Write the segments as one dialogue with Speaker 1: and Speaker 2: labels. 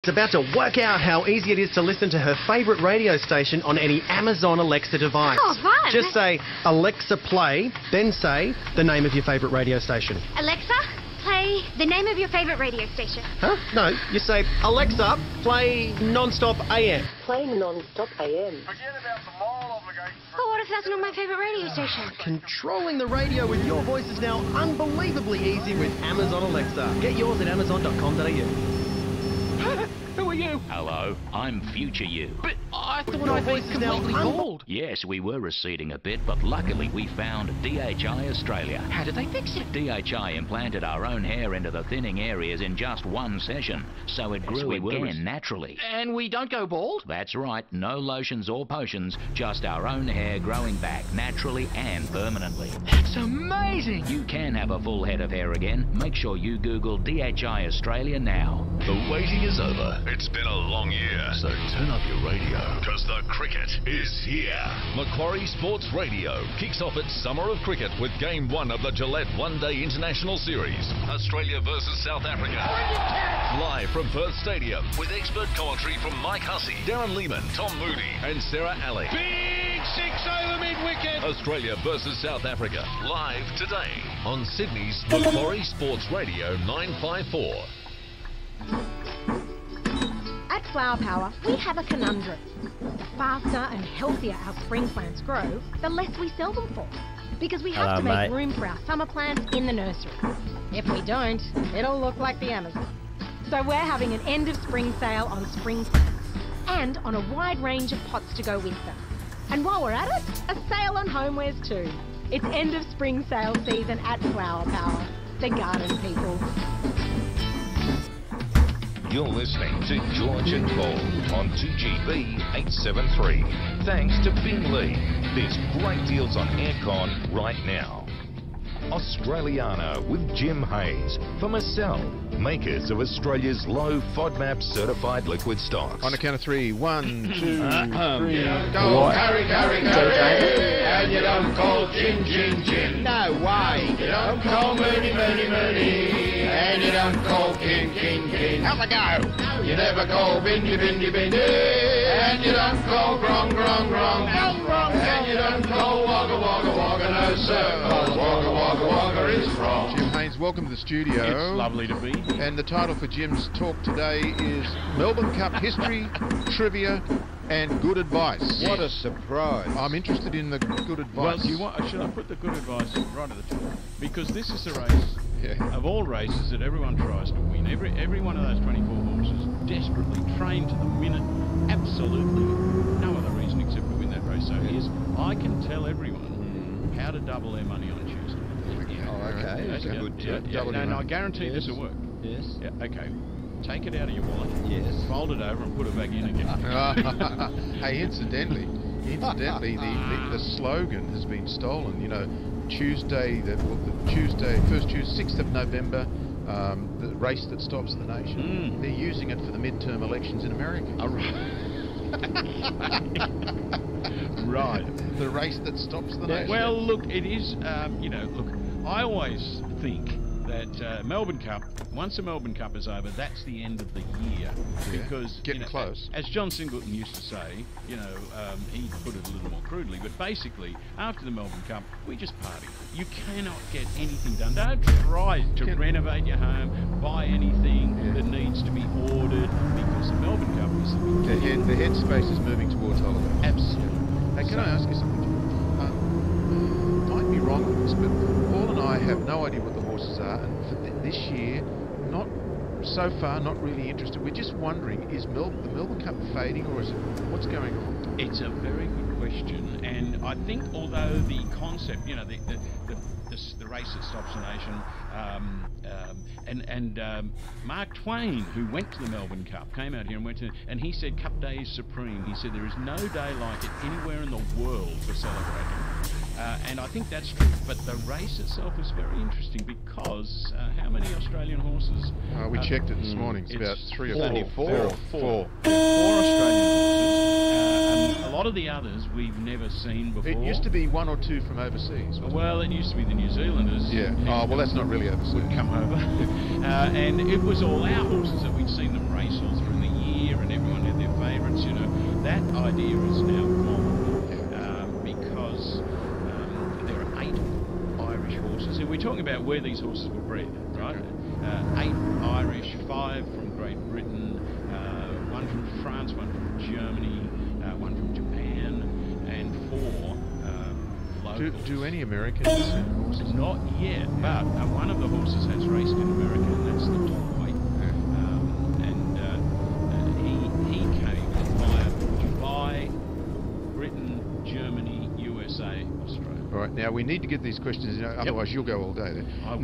Speaker 1: It's about to work out how easy it is to listen to her favourite radio station on any Amazon Alexa device.
Speaker 2: Oh, fun!
Speaker 1: Just say, Alexa, play, then say the name of your favourite radio station.
Speaker 2: Alexa, play the name of your favourite radio station.
Speaker 1: Huh? No, you say, Alexa, play Non-Stop AM.
Speaker 3: Play Non-Stop AM.
Speaker 4: Forget about the moral obligation.
Speaker 2: But what if that's not my favourite radio station?
Speaker 1: Controlling the radio with your voice is now unbelievably easy with Amazon Alexa. Get yours at amazon.com.au.
Speaker 5: Who are you?
Speaker 6: Hello, I'm Future You.
Speaker 5: But I thought I'd been completely bald.
Speaker 6: Yes, we were receding a bit, but luckily we found DHI Australia.
Speaker 5: How did they fix it?
Speaker 6: DHI implanted our own hair into the thinning areas in just one session, so it grew again naturally.
Speaker 5: And we don't go bald?
Speaker 6: That's right, no lotions or potions, just our own hair growing back naturally and permanently.
Speaker 5: That's amazing!
Speaker 6: You can have a full head of hair again. Make sure you Google DHI Australia now.
Speaker 7: The waiting is over. It's been a long year, so turn up your radio, because the cricket is here. Macquarie Sports Radio kicks off its summer of cricket with Game 1 of the Gillette One-Day International Series. Australia versus South Africa. Live from Perth Stadium, with expert commentary from Mike Hussey, Darren Lehman, Tom Moody and Sarah Alley.
Speaker 4: Big six over mid-wicket.
Speaker 7: Australia versus South Africa, live today on Sydney's Macquarie Sports Radio 954.
Speaker 8: At Flower Power, we have a conundrum. The faster and healthier our spring plants grow, the less we sell them for. Because we have to make room for our summer plants in the nursery. If we don't, it'll look like the Amazon. So we're having an end of spring sale on spring plants and on a wide range of pots to go with them. And while we're at it, a sale on homewares too. It's end of spring sale season at Flower Power, the garden people.
Speaker 7: You're listening to George and Paul on 2GB 873. Thanks to Bin Lee. There's great deals on aircon right now. Australiana with Jim Hayes from Marcel, makers of Australia's low FODMAP certified liquid stocks.
Speaker 9: On the count of 3, 1, 2, 3,
Speaker 4: Go, carry, and you don't call gin.
Speaker 9: No way.
Speaker 4: You don't call Mooney, and you don't call king.
Speaker 9: Have a go.
Speaker 4: You never call bindi, and you don't call grong, and you don't call wagga, no sir, cause wagga is wrong.
Speaker 9: Jim Hayes, welcome to the studio.
Speaker 5: It's lovely to be here.
Speaker 9: And the title for Jim's talk today is Melbourne Cup History, Trivia and Good Advice.
Speaker 10: What a surprise.
Speaker 9: I'm interested in the good advice.
Speaker 10: Well, should I put the good advice right at the top? Because this is a race of all races that everyone tries to win. Every one of those 24 horses desperately trained to the minute. Absolutely no other reason except to win that race. So I can tell everyone how to double their money on Tuesday.
Speaker 9: Okay.
Speaker 10: That's a good tip.
Speaker 9: Double your
Speaker 10: No, I
Speaker 9: money.
Speaker 10: guarantee this will work.
Speaker 9: Yes.
Speaker 10: Yeah, okay. Take it out of your wallet.
Speaker 9: Yes.
Speaker 10: Fold it over and put it back in again.
Speaker 9: Hey, incidentally, the slogan has been stolen. You know, Tuesday, first Tuesday, 6th of November, the race that stops the nation. They're using it for the midterm elections in America.
Speaker 10: Right.
Speaker 9: The race that stops the nation.
Speaker 10: Well, look, it is, look, I always think that Melbourne Cup, once the Melbourne Cup is over, that's the end of the year. Because,
Speaker 9: getting close.
Speaker 10: As John Singleton used to say, he put it a little more crudely, but basically, after the Melbourne Cup, we just party. You cannot get anything done. Don't try to renovate your home, buy anything that needs to be ordered, because the Melbourne Cup is
Speaker 9: the headspace is moving towards holiday.
Speaker 10: Absolutely.
Speaker 9: Hey, can I ask you something, Jim? Might be wrong on this, but Paul and I have no idea what the horses are, and for this year, not really interested. We're just wondering, is the Melbourne Cup fading, or is it, what's going on?
Speaker 10: It's a very good question, and I think although the concept, the race that stops the nation, Mark Twain, who went to the Melbourne Cup, came out here and he said Cup Day is supreme. He said there is no day like it anywhere in the world for celebrating. And I think that's true, but the race itself is very interesting because how many Australian horses?
Speaker 9: We checked it this morning. It's about 3 or 4. Four
Speaker 10: Australian horses. A lot of the others we've never seen before.
Speaker 9: It used to be 1 or 2 from overseas.
Speaker 10: Well, it used to be the New Zealanders.
Speaker 9: Yeah. Oh, well, that's not really overseas.
Speaker 10: Would come over. And it was all our horses that we'd seen them race all through the that idea is now gone because there are 8 Irish horses, and we're talking about where these horses were bred, right? 8 Irish, 5 from Great Britain, 1 from France, 1 from Germany, 1 from Japan, and 4 locals.
Speaker 9: Do any Americans have horses?
Speaker 10: Not yet, but one of the horses has raced in America, and that's the toy. He came via Dubai, Britain, Germany, USA, Australia.
Speaker 9: All right, now we need to get these questions in, otherwise you'll go all day there.
Speaker 10: I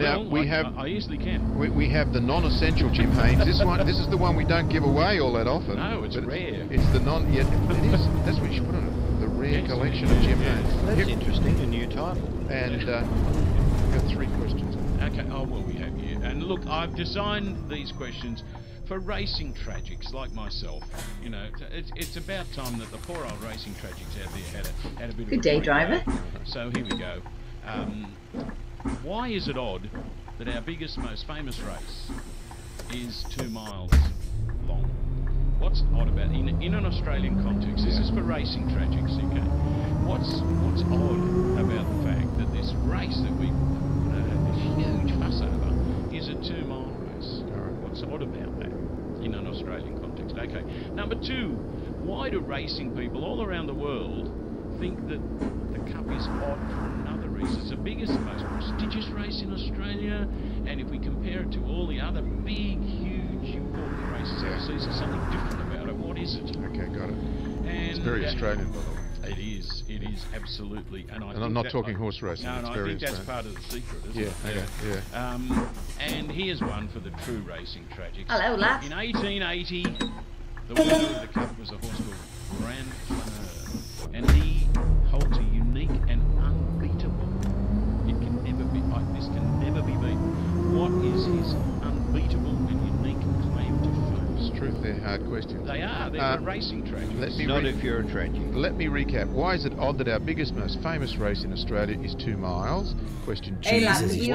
Speaker 10: easily can.
Speaker 9: We have the non-essential Jim Haynes. This is the one we don't give away all that often.
Speaker 10: No, it's rare.
Speaker 9: It's the non. Yeah, it is. That's what you should put on it. The rare collection of Jim Haynes.
Speaker 11: That's interesting. A new title.
Speaker 9: And we've got 3 questions.
Speaker 10: Okay. Oh well, we have you. And look, I've designed these questions for racing tragics like myself. You know, it's about time that the poor old racing tragics out there had a bit of
Speaker 12: Good day, driver.
Speaker 10: So here we go. Why is it odd that our biggest, most famous race is 2 miles long? What's odd about it? In an Australian context? This is for racing tragics, okay? What's odd about the fact that this race that we had this huge fuss over is a 2-mile race? What's odd about that in an Australian context? Okay. Number 2, why do racing people all around the world think that the Cup is odd for another reason? It's the biggest, most prestigious race in Australia, and if we compare it to all the other big, huge, important races overseas, there's something different about it. What is it?
Speaker 9: Okay, got it.
Speaker 10: And
Speaker 9: it's very Australian, by the way.
Speaker 10: It is absolutely. And
Speaker 9: I'm not talking horse racing.
Speaker 10: No,
Speaker 9: it's
Speaker 10: I
Speaker 9: very
Speaker 10: think that's
Speaker 9: Australian.
Speaker 10: part of the secret, isn't it?
Speaker 9: Yeah.
Speaker 10: And here's one for the true racing tragics.
Speaker 12: Hello, lads.
Speaker 10: In 1880, the winner of the Cup was a horse called Grand Flaneur, and he holds a unique and unbeatable. It can never be. This can never be beaten. What is his unbeatable and unique claim to fame?
Speaker 9: It's true. They're hard questions.
Speaker 10: They are. They're racing tragics.
Speaker 11: Not if you're a tragic.
Speaker 9: Let me recap. Why is it odd that our biggest, most famous race in Australia is 2 miles? Question 2.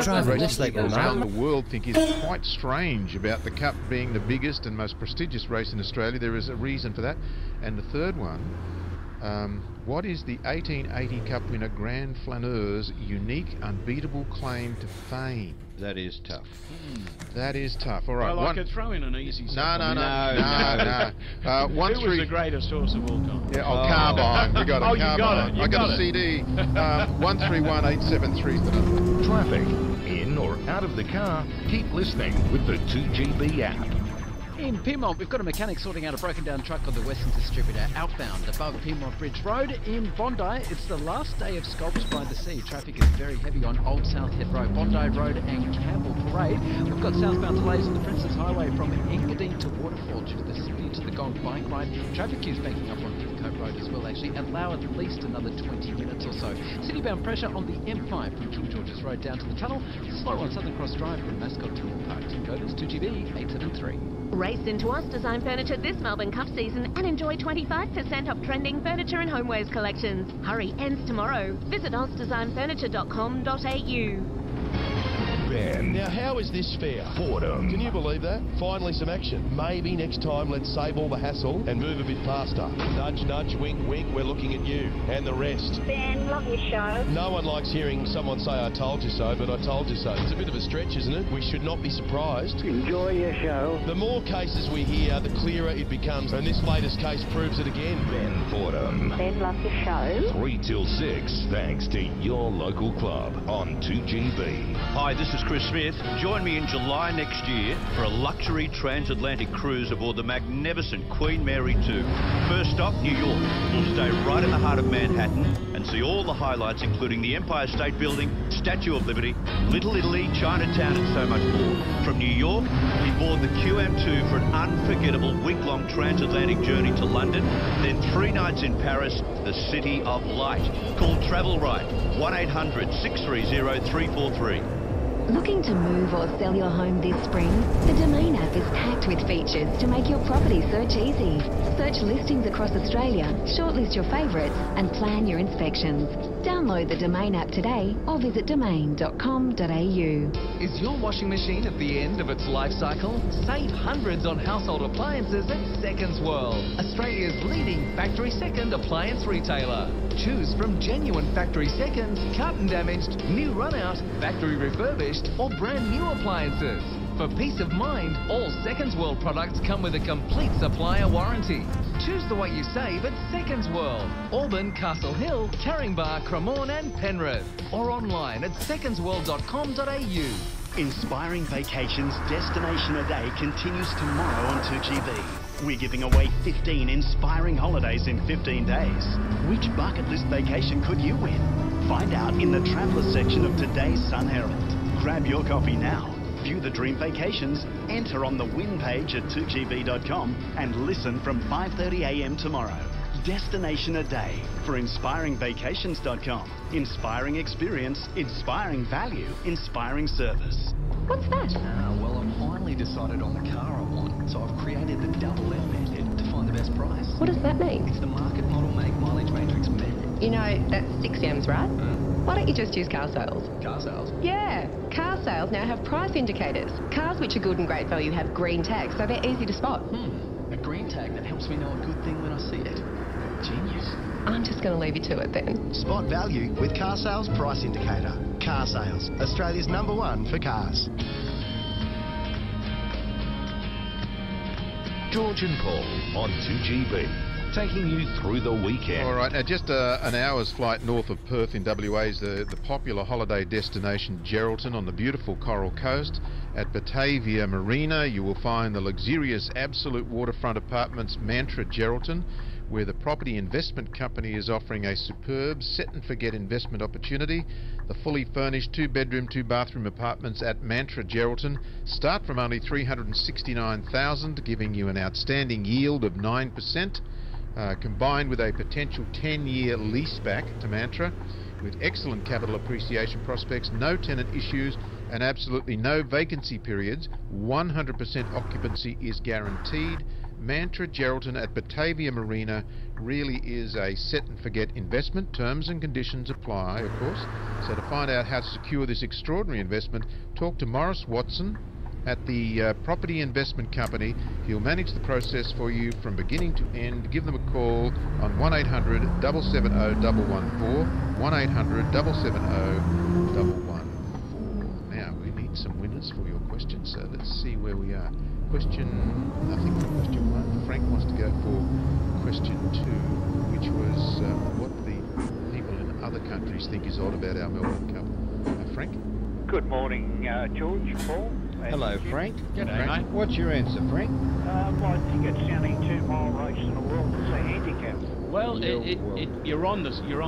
Speaker 11: Driving
Speaker 9: around the world think is quite strange about the Cup being the biggest and most prestigious race in Australia. There is a reason for that. And the third one, what is the 1880 Cup winner Grand Flaneur's unique, unbeatable claim to fame?
Speaker 11: That is tough.
Speaker 9: That is tough. All right.
Speaker 10: Well, I could throw in an easy.
Speaker 9: No. 1
Speaker 10: Who was
Speaker 9: 3.
Speaker 10: the greatest horse of all time?
Speaker 9: Yeah, Carbine. We got it.
Speaker 10: Oh, you
Speaker 9: Carbine.
Speaker 10: got it.
Speaker 9: I got a CD. 131873 is the number.
Speaker 7: Traffic, in or out of the car, keep listening with the 2GB app.
Speaker 13: In Pyrmont, we've got a mechanic sorting out a broken down truck on the Western Distributor outbound above Pyrmont Bridge Road. In Bondi, it's the last day of Sculpts by the Sea. Traffic is very heavy on Old South Head Road, Bondi Road and Campbell Parade. We've got southbound delays on the Princess Highway from Engadine to Waterfall due to the speed to the Gong bike ride. Traffic queues backing up on Heathcote Road as well, actually. Allow at least another 20 minutes or so. Citybound pressure on the M5 from King George's Road down to the tunnel. Slow on Southern Cross Drive from Mascot to Moore Park. Team code is 2GB 873.
Speaker 14: Race into Us Design Furniture this Melbourne Cup season and enjoy 25% off trending furniture and homewares collections. Hurry, ends tomorrow. Visit osdesignfurniture.com.au.
Speaker 7: Ben.
Speaker 15: Now, how is this fair?
Speaker 7: Fordham.
Speaker 15: Can you believe that? Finally some action. Maybe next time let's save all the hassle and move a bit faster. Nudge, nudge, wink, wink, we're looking at you and the rest.
Speaker 3: Ben, love your show.
Speaker 15: No one likes hearing someone say, I told you so, but I told you so. It's a bit of a stretch, isn't it? We should not be surprised.
Speaker 3: Enjoy your show.
Speaker 15: The more cases we hear, the clearer it becomes, and this latest case proves it again.
Speaker 7: Ben Fordham.
Speaker 3: Ben, love your show.
Speaker 7: 3 till 6, thanks to your local club on 2GB.
Speaker 16: Hi, this is Chris Smith. Join me in July next year for a luxury transatlantic cruise aboard the magnificent Queen Mary 2. First stop, New York. We'll stay right in the heart of Manhattan and see all the highlights, including the Empire State Building, Statue of Liberty, Little Italy, Chinatown, and so much more. From New York, we board the QM2 for an unforgettable week-long transatlantic journey to London, then 3 nights in Paris, the City of Light. Call Travel Right, 1-800-630-343.
Speaker 17: Looking to move or sell your home this spring? The Domain app is packed with features to make your property search easy. Search listings across Australia, shortlist your favourites and plan your inspections. Download the Domain app today or visit domain.com.au.
Speaker 12: Is your washing machine at the end of its life cycle? Save hundreds on household appliances at Seconds World, Australia's leading factory second appliance retailer. Choose from genuine factory seconds, carton damaged, new run out, factory refurbished or brand new appliances. For peace of mind, all Seconds World products come with a complete supplier warranty. Choose the way you save at Seconds World, Auburn, Castle Hill, Caringbah, Cremorne and Penrith. Or online at secondsworld.com.au.
Speaker 18: Inspiring Vacations Destination a Day continues tomorrow on 2GB. We're giving away 15 inspiring holidays in 15 days. Which bucket list vacation could you win? Find out in the Traveller section of today's Sun Herald. Grab your copy now. View the dream vacations, enter on the win page at 2gb.com and listen from 5:30 a.m. tomorrow. Destination a Day for inspiringvacations.com. Inspiring experience, inspiring value, inspiring service.
Speaker 17: What's that?
Speaker 12: Well, I've finally decided on the car I want, so I've created the double M method to find the best price.
Speaker 17: What does that mean?
Speaker 12: It's the market model make mileage matrix method.
Speaker 19: You know, that's 6 M's, right? Why don't you just use car sales?
Speaker 12: Car sales?
Speaker 19: Yeah, car sales now have price indicators. Cars which are good and great value have green tags, so they're easy to spot.
Speaker 12: A green tag that helps me know a good thing when I see it. Genius.
Speaker 19: I'm just going to leave you to it then.
Speaker 20: Spot value with Car Sales Price Indicator. Car Sales, Australia's #1 for cars.
Speaker 7: George and Paul on 2GB, taking you through the weekend.
Speaker 9: All right, now just an hour's flight north of Perth in WA is the popular holiday destination Geraldton on the beautiful Coral Coast. At Batavia Marina, you will find the luxurious absolute waterfront apartments Mantra Geraldton, where the property investment company is offering a superb set-and-forget investment opportunity. The fully furnished 2-bedroom, 2-bathroom apartments at Mantra Geraldton start from only $369,000, giving you an outstanding yield of 9%, combined with a potential 10-year leaseback to Mantra, with excellent capital appreciation prospects, no tenant issues, and absolutely no vacancy periods. 100% occupancy is guaranteed. Mantra Geraldton at Batavia Marina really is a set-and-forget investment. Terms and conditions apply, of course. So to find out how to secure this extraordinary investment, talk to Morris Watson at the Property Investment Company. He'll manage the process for you from beginning to end. Give them a call on 1-800-770-114, 1-800-770-114. Now, we need some winners for your question, so let's see where we are. Nothing for question 1. Frank wants to go for question 2, which was what the people in other countries think is odd about our Melbourne Cup. Frank?
Speaker 21: Good morning, George, Paul.
Speaker 11: Hello, Frank.
Speaker 10: G'day, mate.
Speaker 11: What's your answer, Frank?
Speaker 21: Well, I think it's the only 2-mile race in the world that's a handicap.
Speaker 10: Well, you're on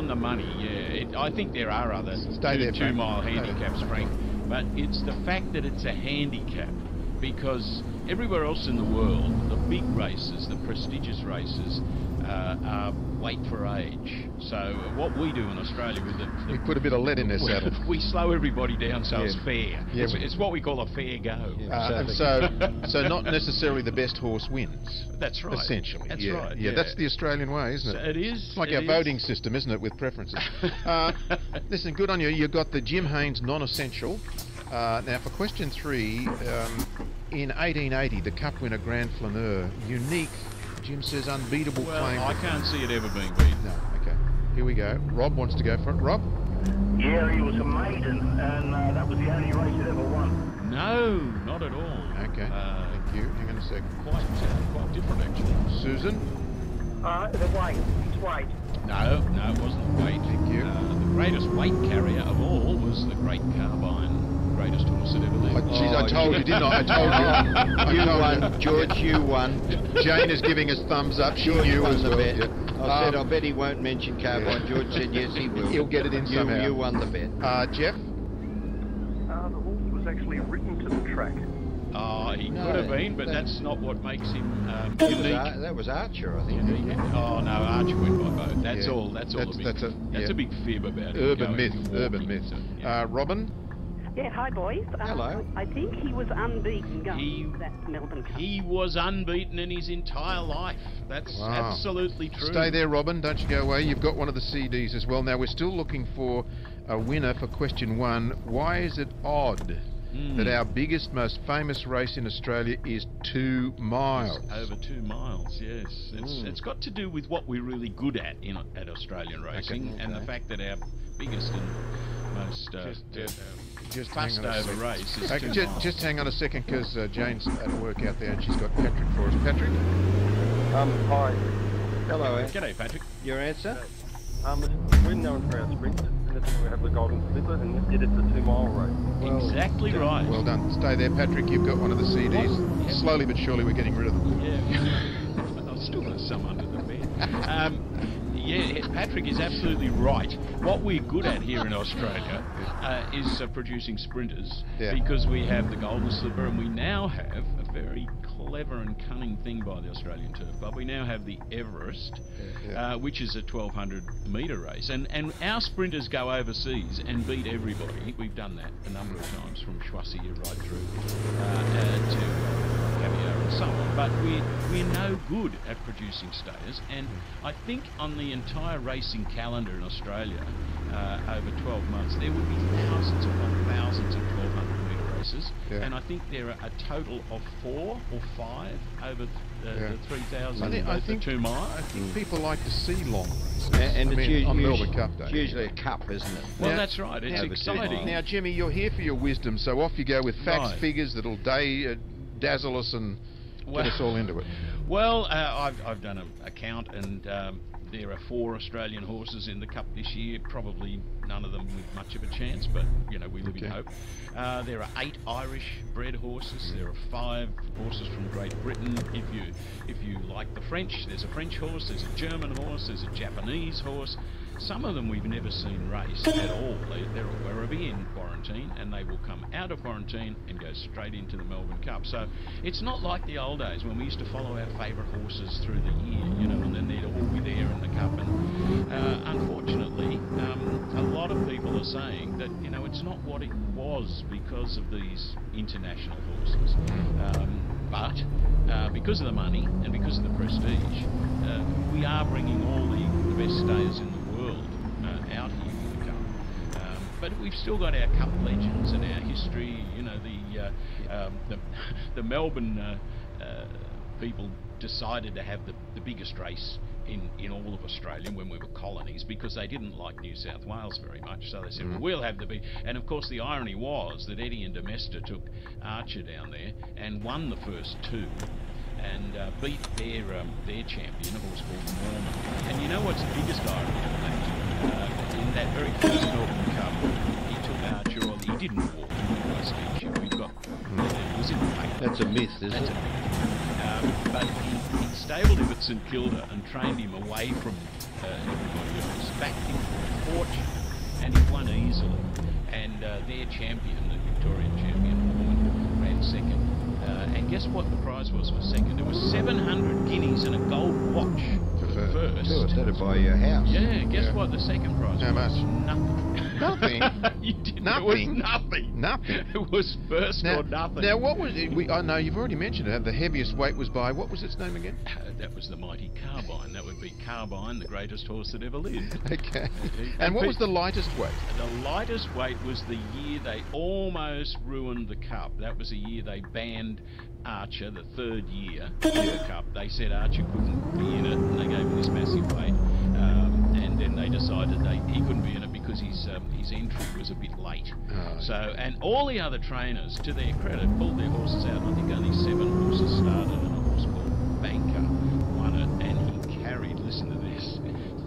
Speaker 10: the money. Yeah, I think there are other 2-mile handicaps, Frank, but it's the fact that it's a handicap, because everywhere else in the world, the big races, the prestigious races, are weight for age. So what we do in Australia with
Speaker 9: we put a bit of lead in their saddle.
Speaker 10: We slow everybody down so it's fair.
Speaker 9: Yeah,
Speaker 10: it's what we call a fair go.
Speaker 9: And so not necessarily the best horse wins.
Speaker 10: That's right.
Speaker 9: Essentially.
Speaker 10: That's right.
Speaker 9: Yeah, that's the Australian way, isn't it?
Speaker 10: So it is.
Speaker 9: It's like our voting system, isn't it, with preferences. Listen, good on you. You got the Jim Haynes non-essential. Now for question 3, in 1880, the Cup winner Grand Flaneur, unique, Jim says unbeatable claim.
Speaker 10: I can't see it ever being beat.
Speaker 9: No, okay. Here we go. Rob wants to go for it. Rob?
Speaker 21: Yeah, he was a maiden, and that was the only race he ever won.
Speaker 10: No, not at all.
Speaker 9: Okay, thank you. Hang on a second.
Speaker 10: Quite different, actually.
Speaker 9: Susan?
Speaker 21: The weight. It's weight.
Speaker 10: No, it wasn't weight.
Speaker 9: Thank you.
Speaker 10: The greatest weight carrier of all was the Great Carbine. Greatest horse that ever lived.
Speaker 9: Jeez, I told you, didn't I? I told you.
Speaker 11: You won, George, you won.
Speaker 9: Jane is giving us thumbs up. She knew as well.
Speaker 11: Bet. I said, I bet he won't mention Carbine. George said, yes, he will.
Speaker 9: He'll get it in somehow.
Speaker 11: You won the bet.
Speaker 9: Jeff?
Speaker 21: The horse was actually written to the track.
Speaker 10: He could have been, but that's not what makes him unique.
Speaker 11: That was Archer, I think.
Speaker 10: Oh no, Archer went by boat. That's all. That's a big fib about it.
Speaker 9: Urban myth. Robin?
Speaker 3: Yeah, hi boys.
Speaker 10: Hello.
Speaker 3: I think he was unbeaten going to that Melbourne Cup.
Speaker 10: He was unbeaten in his entire life. That's absolutely true.
Speaker 9: Stay there, Robin. Don't you go away. You've got one of the CDs as well. Now, we're still looking for a winner for question 1. Why is it odd that our biggest, most famous race in Australia is 2 miles?
Speaker 10: It's over 2 miles, yes. It's got to do with what we're really good at at Australian racing, and the fact that our biggest and most
Speaker 9: just
Speaker 10: fussed
Speaker 9: hang on a
Speaker 10: over
Speaker 9: sec.
Speaker 10: race is
Speaker 9: Okay,
Speaker 10: 2 miles.
Speaker 9: just hang on a second, because Jane's at work out there and she's got Patrick for us. Patrick?
Speaker 2: Hi.
Speaker 11: Hello,
Speaker 10: G'day, Patrick.
Speaker 11: Your answer?
Speaker 2: We're known for our sprint, and that's why we have the Golden Slipper, and this did it's a 2 mile race.
Speaker 10: Exactly right.
Speaker 9: Well done. Stay there, Patrick. You've got one of the CDs. Slowly but surely we're getting rid of them.
Speaker 10: Yeah. I've still got some under the bed. Yeah, Patrick is absolutely right. What we're good at here in Australia is producing sprinters, because we have the Golden Slipper, and we now have a very clever and cunning thing by the Australian Turf Club. We now have the Everest, which is a 1,200 metre race, and our sprinters go overseas and beat everybody. We've done that a number of times, from Schwassi right through to Caviar and so on, but we're no good at producing stayers, and I think on the entire racing calendar in Australia over 12 months there would be thousands upon thousands of 1,200 metre races, and I think there are a total of 4 or 5 over the 3,000,
Speaker 9: I think
Speaker 10: 2 miles.
Speaker 9: I think people like to see long races.
Speaker 11: And it's
Speaker 9: on Melbourne Cup Day.
Speaker 11: It's usually a cup, isn't it?
Speaker 10: Well, that's right. It's exciting.
Speaker 9: Now, Jimmy, you're here for your wisdom, so off you go with facts, figures that'll dazzle us and get us all into it.
Speaker 10: Well, I've done a count, and there are 4 Australian horses in the Cup this year. Probably none of them with much of a chance, but you know, we live in hope. There are 8 Irish-bred horses. There are 5 horses from Great Britain. If you like the French, there's a French horse. There's a German horse. There's a Japanese horse. Some of them we've never seen race at all. They're already in quarantine, and they will come out of quarantine and go straight into the Melbourne Cup. So it's not like the old days when we used to follow our favourite horses through the year, you know, and then they'd all be there in the Cup. And unfortunately, a lot of people are saying that, you know, it's not what it was because of these international horses. But because of the money and because of the prestige, we are bringing all the best stayers in the world out here for the Cup. But we've still got our Cup legends and our history. You know, the Melbourne people decided to have the biggest race in all of Australia when we were colonies, because they didn't like New South Wales very much, so they said, well, we'll have the big. And of course the irony was that Eddie and Demesta took Archer down there and won the first 2 and beat their champion, a horse called Norman. And you know what's the biggest irony of that? In that very first Melbourne Cup, he took Archer, or he didn't walk by steamship. We've got it was in the paper.
Speaker 11: That's a myth, isn't it?
Speaker 10: But he stabled him at St Kilda and trained him away from everybody else, backed him for a fortune, and he won easily. And their champion, the Victorian champion, Norman, ran second. And guess what the prize was for second? It was 700 guineas and a gold watch for first.
Speaker 11: Sure, that'd buy you a house.
Speaker 10: Yeah, guess what the second prize was?
Speaker 9: How much?
Speaker 10: Nothing.
Speaker 9: Nothing?
Speaker 10: You didn't.
Speaker 9: Nothing?
Speaker 10: It was nothing.
Speaker 9: Nothing?
Speaker 10: It was first or nothing.
Speaker 9: Now, what was it? I know you've already mentioned it. The heaviest weight was by, what was its name again?
Speaker 10: That was the mighty Carbine. That would be Carbine, the greatest horse that ever lived.
Speaker 9: Okay. And what was the lightest weight?
Speaker 10: The lightest weight was the year they almost ruined the Cup. That was the year they banned Archer, the 3rd year in the Cup. They said Archer couldn't be in it, and they gave him this massive weight. And then they decided he couldn't be in it because his entry was a bit late. So, and all the other trainers, to their credit, pulled their horses out. I think only 7 horses started, and a horse called Banker won it, and he carried, listen to this,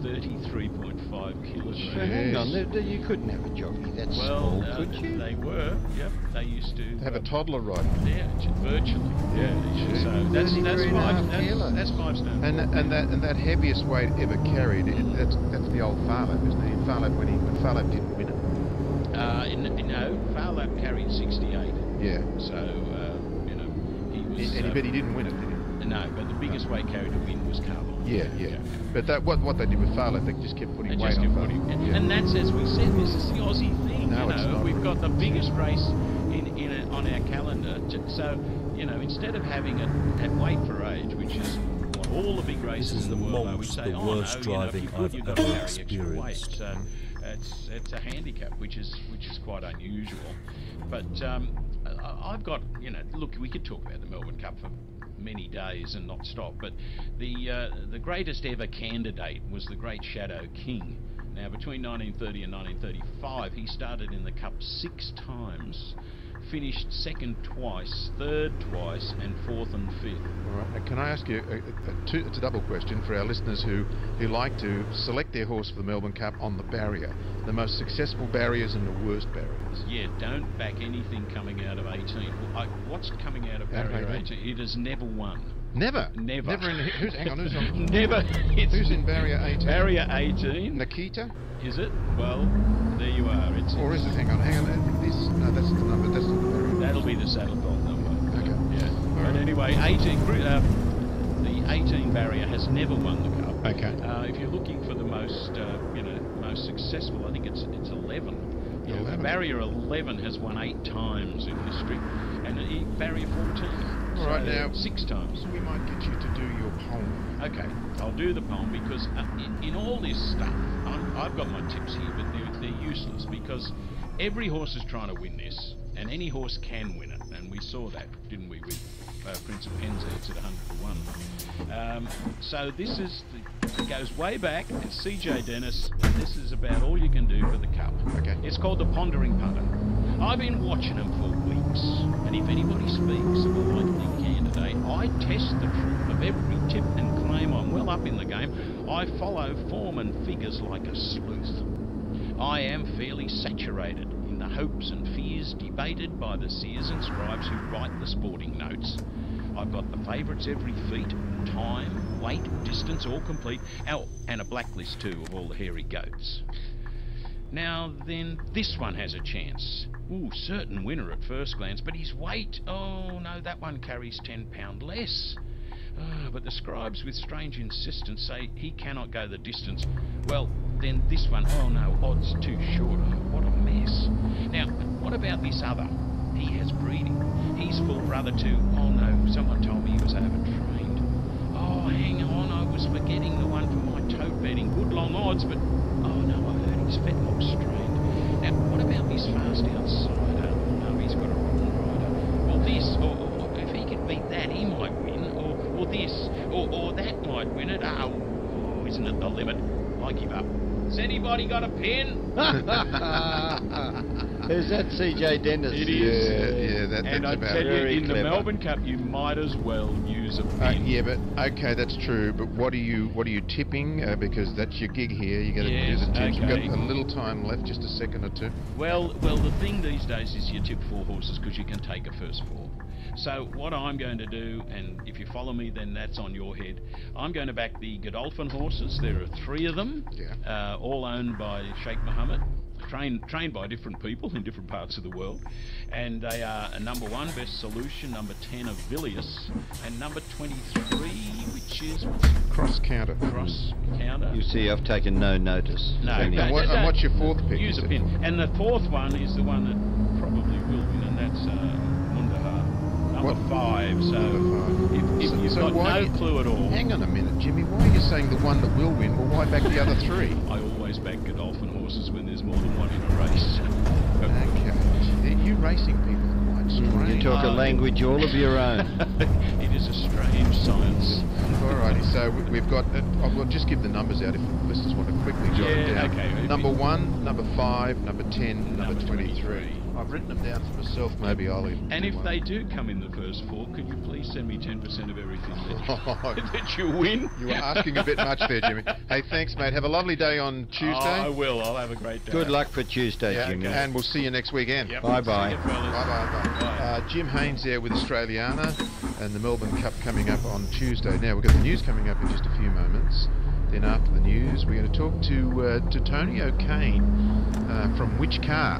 Speaker 10: 33.5 kilograms.
Speaker 11: So hang on, you couldn't have a jockey that small, could you?
Speaker 10: They were, yep. They used to
Speaker 9: have a toddler riding.
Speaker 10: Yeah, virtually. Yeah. So that's 5 stone.
Speaker 9: And that heaviest weight ever carried, that's the old Farlap, isn't it? Farlap when Farlap didn't win it.
Speaker 10: No, Farlap carried 68.
Speaker 9: Yeah.
Speaker 10: So you know, he was.
Speaker 9: But he didn't win it, did he?
Speaker 10: No, but the biggest weight carrier to win was Garbo.
Speaker 9: Yeah. But that what they did with Farley, they just kept putting weight on Farley.
Speaker 10: And that's, as we said, this is the Aussie thing.
Speaker 9: No, it's not.
Speaker 10: We've got the biggest race on our calendar. So, instead of having it at weight for age, which is what all the big races in the world are, we say,
Speaker 1: the worst driving I've ever experienced.
Speaker 10: So it's a handicap, which is quite unusual. But I've got, look, we could talk about the Melbourne Cup for many days and not stop, but the greatest ever candidate was the Great Shadow King. Now, between 1930 and 1935, he started in the Cup 6 times, finished second twice, third twice, and fourth and fifth.
Speaker 9: All right. Can I ask you, it's a double question for our listeners who like to select their horse for the Melbourne Cup on the barrier, the most successful barriers and the worst barriers.
Speaker 10: Yeah, don't back anything coming out of 18. What's coming out of barrier 18? It has never won.
Speaker 9: Never?
Speaker 10: Never.
Speaker 9: Never in... Who's on?
Speaker 10: Never.
Speaker 9: Who's in barrier 18?
Speaker 10: Barrier 18.
Speaker 9: Nikita?
Speaker 10: Is it? Well, there you are.
Speaker 9: Or is it? Hang on. No, that's the number. That's not the barrier.
Speaker 10: That'll be the saddle dog number.
Speaker 9: Okay.
Speaker 10: Yeah.
Speaker 9: All
Speaker 10: But
Speaker 9: right.
Speaker 10: anyway, the 18 barrier has never won the Cup.
Speaker 9: Okay.
Speaker 10: If you're looking for the most, most successful, I think it's 11.
Speaker 9: 11.
Speaker 10: Barrier 11 has won 8 times in history, and barrier 14.
Speaker 9: All right, now
Speaker 10: 6 times.
Speaker 9: We might get you to do your poem.
Speaker 10: Okay, I'll do the poem because in all this stuff, I've got my tips here, but they're useless because every horse is trying to win this, and any horse can win it, and we saw that, didn't we, with Prince of Penzance at 100 to 1. So this it goes way back. It's CJ Dennis, and this is about all you can do for the Cup.
Speaker 9: Okay.
Speaker 10: It's called the Pondering Punter. I've been watching them for weeks, and if anybody speaks of a likely candidate, I test the truth of every tip and claim. I'm well up in the game. I follow form and figures like a sleuth. I am fairly saturated in the hopes and fears debated by the seers and scribes who write the sporting notes. I've got the favourites every feat, time, weight, distance, all complete, and a blacklist too of all the hairy goats. Now then, this one has a chance. Ooh, certain winner at first glance, but his weight, oh no, that one carries £10 less. But the scribes with strange insistence say he cannot go the distance. Well, then this one, oh no, odds too short. Oh, what a mess. Now, what about this other? He has breeding. He's full brother to, oh no, someone told me he was overtrained. Oh, hang on, I was forgetting the one from my tote betting. Good long odds, but, oh no, I heard his fetlock strained. Now, what about this fast outsider? No, he's got a rotten rider. Well, this, or if he could beat that, he might win. Or this, or that might win it. Oh, isn't it the limit? I give up. Has anybody got a pen?
Speaker 11: Is that CJ Dennis?
Speaker 10: It is.
Speaker 9: Yeah, that's
Speaker 10: and I
Speaker 9: about
Speaker 10: tell
Speaker 9: it.
Speaker 10: you, in the Melbourne Cup, you might as well use a pen.
Speaker 9: Yeah, but okay, that's true. But what are you tipping? Because that's your gig here. You're going to do the tips.
Speaker 10: Okay.
Speaker 9: We've got a little time left, just a second or two.
Speaker 10: Well, the thing these days is you tip 4 horses because you can take a first 4. So what I'm going to do, and if you follow me, then that's on your head. I'm going to back the Godolphin horses. There are 3 of them, all owned by Sheikh Mohammed, trained by different people in different parts of the world. And they are number 1, Best Solution, number 10, Avilius, and number 23, which is...
Speaker 9: Cross Counter.
Speaker 10: Cross Counter.
Speaker 11: You see, I've taken no notice.
Speaker 10: No.
Speaker 9: And what's your 4th pick?
Speaker 10: Use a pin. And the 4th one is the one that probably will win, and that's number 5. So if you've got no clue at all.
Speaker 9: Hang on a minute, Jimmy. Why are you saying the one that will win? Well, why back the other 3?
Speaker 10: I always back Godolphin horses when there's more than one in a race.
Speaker 9: Okay. You racing people are quite strange.
Speaker 11: You talk a language all of your own.
Speaker 10: It is a strange science.
Speaker 9: Alrighty, so we've got... I'll just give the numbers out if listeners want to quickly jot it down.
Speaker 10: Okay.
Speaker 9: Number 1, number 5, number 10, number 23. I've written them down for myself. Maybe I'll even...
Speaker 10: And if they do come in the first 4, could you please send me 10% of everything that you win?
Speaker 9: You are asking a bit much there, Jimmy. Hey, thanks, mate. Have a lovely day on Tuesday.
Speaker 10: I will. I'll have a great day.
Speaker 11: Good luck for Tuesday, Jimmy.
Speaker 9: Okay. And we'll see you next weekend.
Speaker 10: Yep.
Speaker 11: Bye-bye.
Speaker 9: Bye-bye. Jim Haynes there with Australiana and the Melbourne Cup coming up on Tuesday. Now, we've got the news coming up in just a few moments. Then after the news, we're going to talk to Tony O'Kane from Which Car?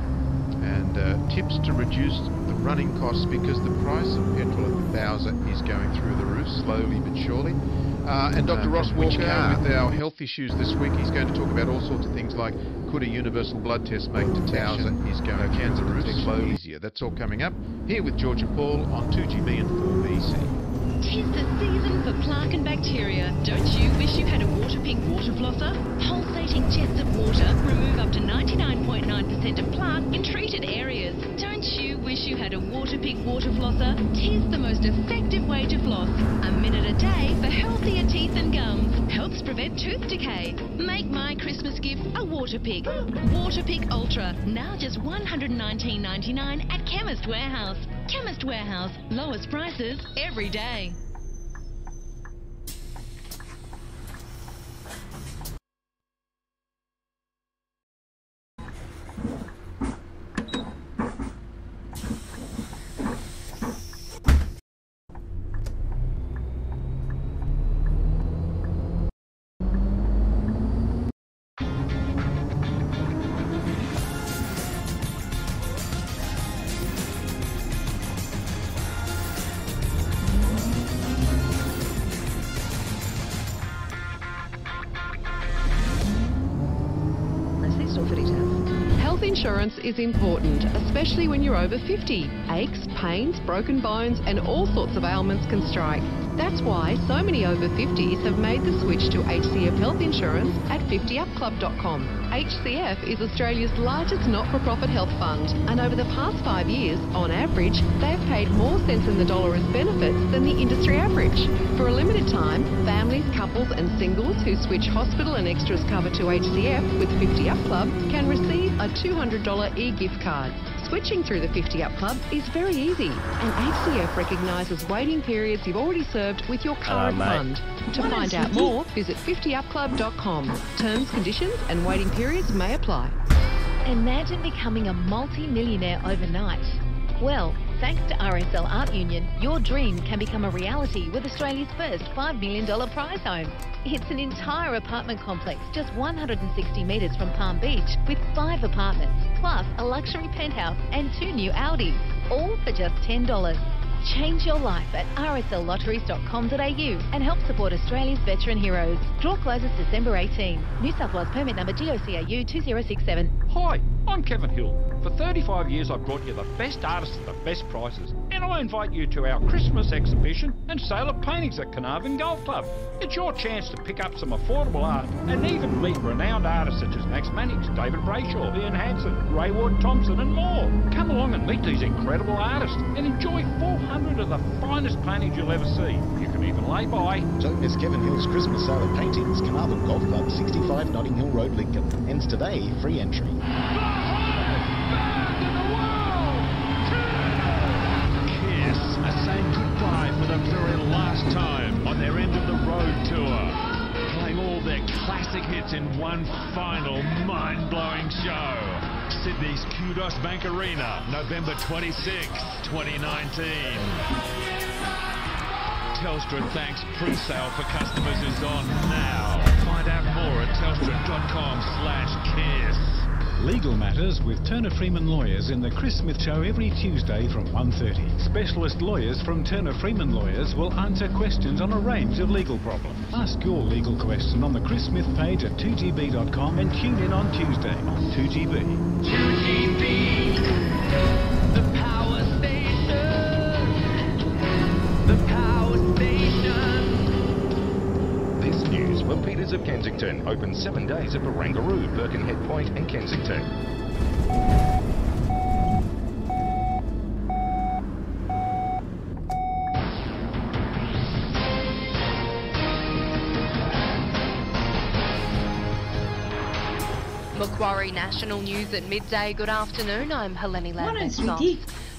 Speaker 9: And tips to reduce the running costs because the price of petrol at Bowser is going through the roof, slowly but surely. And Dr. Ross Walker, with our health issues this week, he's going to talk about all sorts of things like could a universal blood test make detection is going cancer roof slowly easier. That's all coming up here with George and Paul on 2GB and 4BC.
Speaker 6: Tis the season for plaque and bacteria. Don't you wish you had a Waterpik water flosser? Pulsating jets of water remove up to 99.9% of plaque in treated areas. Don't you wish you had a Waterpik water flosser? Tis the most effective way to floss. A minute a day for healthier teeth and gums. Helps prevent tooth decay. Make my Christmas gift a Waterpik. Waterpik Ultra. Now just $119.99 at Chemist Warehouse. Chemist Warehouse. Lowest prices every day.
Speaker 19: Health insurance is important, especially when you're over 50. Aches, pains, broken bones and all sorts of ailments can strike. That's why so many over 50s have made the switch to HCF health insurance at 50upclub.com. HCF is Australia's largest not-for-profit health fund, and over the past 5 years, on average, they've paid more cents in the dollar as benefits than the industry average. For a limited time, families, couples and singles who switch hospital and extras cover to HCF with 50 Up Club can receive a $200 e-gift card. Switching through the 50 Up Club is very easy, and HCF recognises waiting periods you've already served with your current fund. To find out more, visit 50upclub.com. Terms, conditions and waiting periods may apply.
Speaker 22: Imagine becoming a multi-millionaire overnight. Well, thanks to RSL Art Union, your dream can become a reality with Australia's first $5 million prize home. It's an entire apartment complex just 160 metres from Palm Beach with 5 apartments, plus a luxury penthouse and 2 new Audis, all for just $10. Change your life at rslotteries.com.au and help support Australia's veteran heroes. Draw closes December 18. New South Wales permit number GOCAU 2067.
Speaker 10: Hi, I'm Kevin Hill. For 35 years I've brought you the best artists at the best prices, and I invite you to our Christmas exhibition and sale of paintings at Carnarvon Golf Club. It's your chance to pick up some affordable art and even meet renowned artists such as Max Mannix, David Brayshaw, Ian Hansen, Ray Ward Thompson and more. Come along and meet these incredible artists and enjoy 400 of the finest paintings you'll ever see. You can even lay by.
Speaker 23: Don't miss Kevin Hill's Christmas sale of paintings, Carnarvon Golf Club, 65 Notting Hill Road, Lincoln. Ends today, free entry.
Speaker 1: For the very last time on their end of the road tour, playing all their classic hits in one final mind-blowing show. Sydney's Kudos Bank Arena, November 26, 2019. Telstra thanks pre-sale for customers is on now. Find out more at telstra.com/kiss.
Speaker 24: Legal matters with Turner Freeman Lawyers in the Chris Smith Show every Tuesday from 1:30. Specialist lawyers from Turner Freeman Lawyers will answer questions on a range of legal problems. Ask your legal question on the Chris Smith page at 2gb.com and tune in on Tuesday on 2GB.
Speaker 4: 2GB, the power station, the power station.
Speaker 25: This news, Will Peters of Kensington, open 7 days at Barangaroo, Birkenhead Point and Kensington.
Speaker 14: Macquarie National News at midday. Good afternoon, I'm Helene Lambert.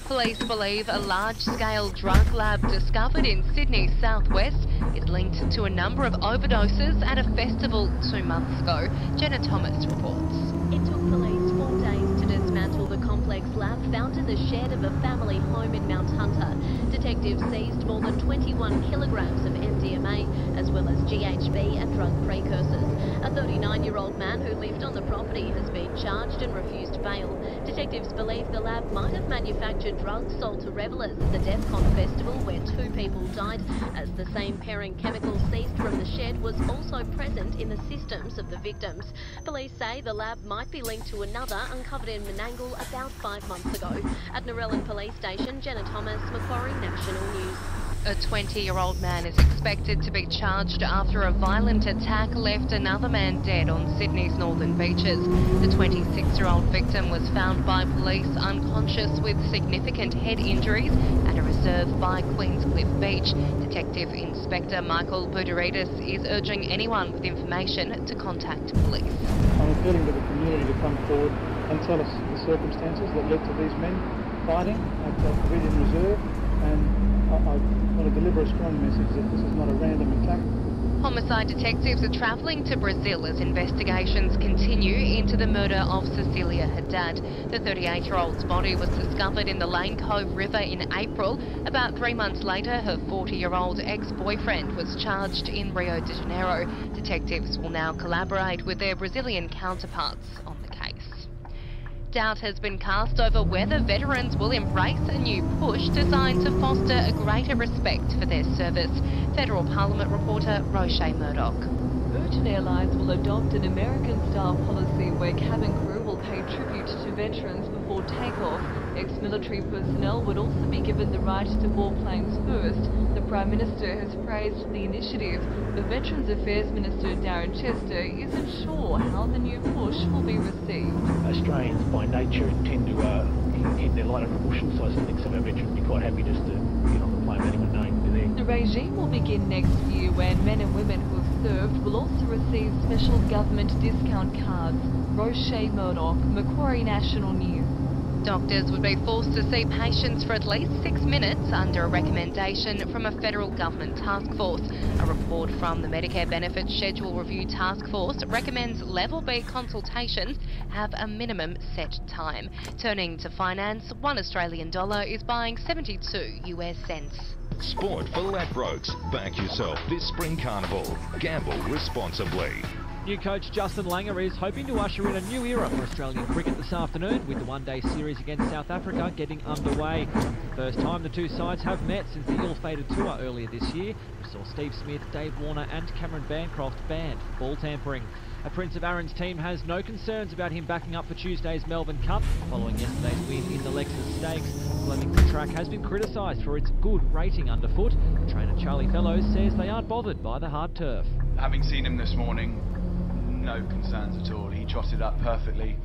Speaker 14: Police believe a large-scale drug lab discovered in Sydney's southwest is linked to a number of overdoses at a festival 2 months ago. Jenna Thomas reports.
Speaker 22: It took police 4 days to dismantle the complex
Speaker 14: lab found in the shed of a family home in Mount Hunter. Detectives seized more than 21 kilograms of MDMA, as well as GHB and drug precursors. A 39-year-old man who lived on the property has been charged and refused bail. Detectives believe the lab might have manufactured drugs sold to revellers at the DEFCON festival where 2 people died, as the same pairing chemical seized from the shed was also present in the systems of the victims. Police say the lab might be linked to another uncovered in Menangle about 5 months ago. At Narellan Police Station, Jenna Thomas, Macquarie National News. A 20-year-old man is expected to be charged after a violent attack left another man dead on Sydney's northern beaches. The 26-year-old victim was found by police unconscious with significant head injuries at a reserve by Queenscliff Beach. Detective Inspector Michael Buderidis is urging anyone with information to contact police.
Speaker 5: I'm appealing to the community to come forward and tell us the circumstances that led to these men fighting at the Pavilion Reserve, and I want to deliver a strong message that this is not a random attack.
Speaker 14: Homicide detectives are travelling to Brazil as investigations continue into the murder of Cecilia Haddad. The 38-year-old's body was discovered in the Lane Cove River in April. About 3 months later, her 40-year-old ex-boyfriend was charged in Rio de Janeiro. Detectives will now collaborate with their Brazilian counterparts on the case. Doubt has been cast over whether veterans will embrace a new push designed to foster a greater respect for their service. Federal Parliament reporter Rochelle Murdoch.
Speaker 8: Virgin Airlines will adopt an American-style policy where cabin crew will pay tribute to veterans before takeoff. Ex-military personnel would also be given the right to board planes first. The Prime Minister has praised the initiative. The Veterans Affairs Minister, Darren Chester, isn't sure how the new push will be received.
Speaker 13: Australians by nature tend to keep their light on the bushel, so I think some of our veterans would be quite happy just to get on the plane without even knowing they're there.
Speaker 8: The regime will begin next year when men and women who have served will also receive special government discount cards. Rochelle Murdoch, Macquarie National News.
Speaker 14: Doctors would be forced to see patients for at least 6 minutes under a recommendation from a federal government task force. A report from the Medicare Benefits Schedule Review Task Force recommends Level B consultations have a minimum set time. Turning to finance, $1 Australian is buying 72 US cents.
Speaker 25: Sport for Ladbrokes. Back yourself this spring carnival. Gamble responsibly.
Speaker 15: New coach Justin Langer is hoping to usher in a new era for Australian cricket this afternoon, with the one-day series against South Africa getting underway. The first time the two sides have met since the ill-fated tour earlier this year, which saw Steve Smith, Dave Warner and Cameron Bancroft banned for ball tampering. A Prince of Arran's team has no concerns about him backing up for Tuesday's Melbourne Cup, following yesterday's win in the Lexus Stakes. Flemington track has been criticised for its good rating underfoot. Trainer Charlie Fellows says they aren't bothered by the hard turf.
Speaker 16: Having seen him this morning, no concerns at all. He trotted up perfectly.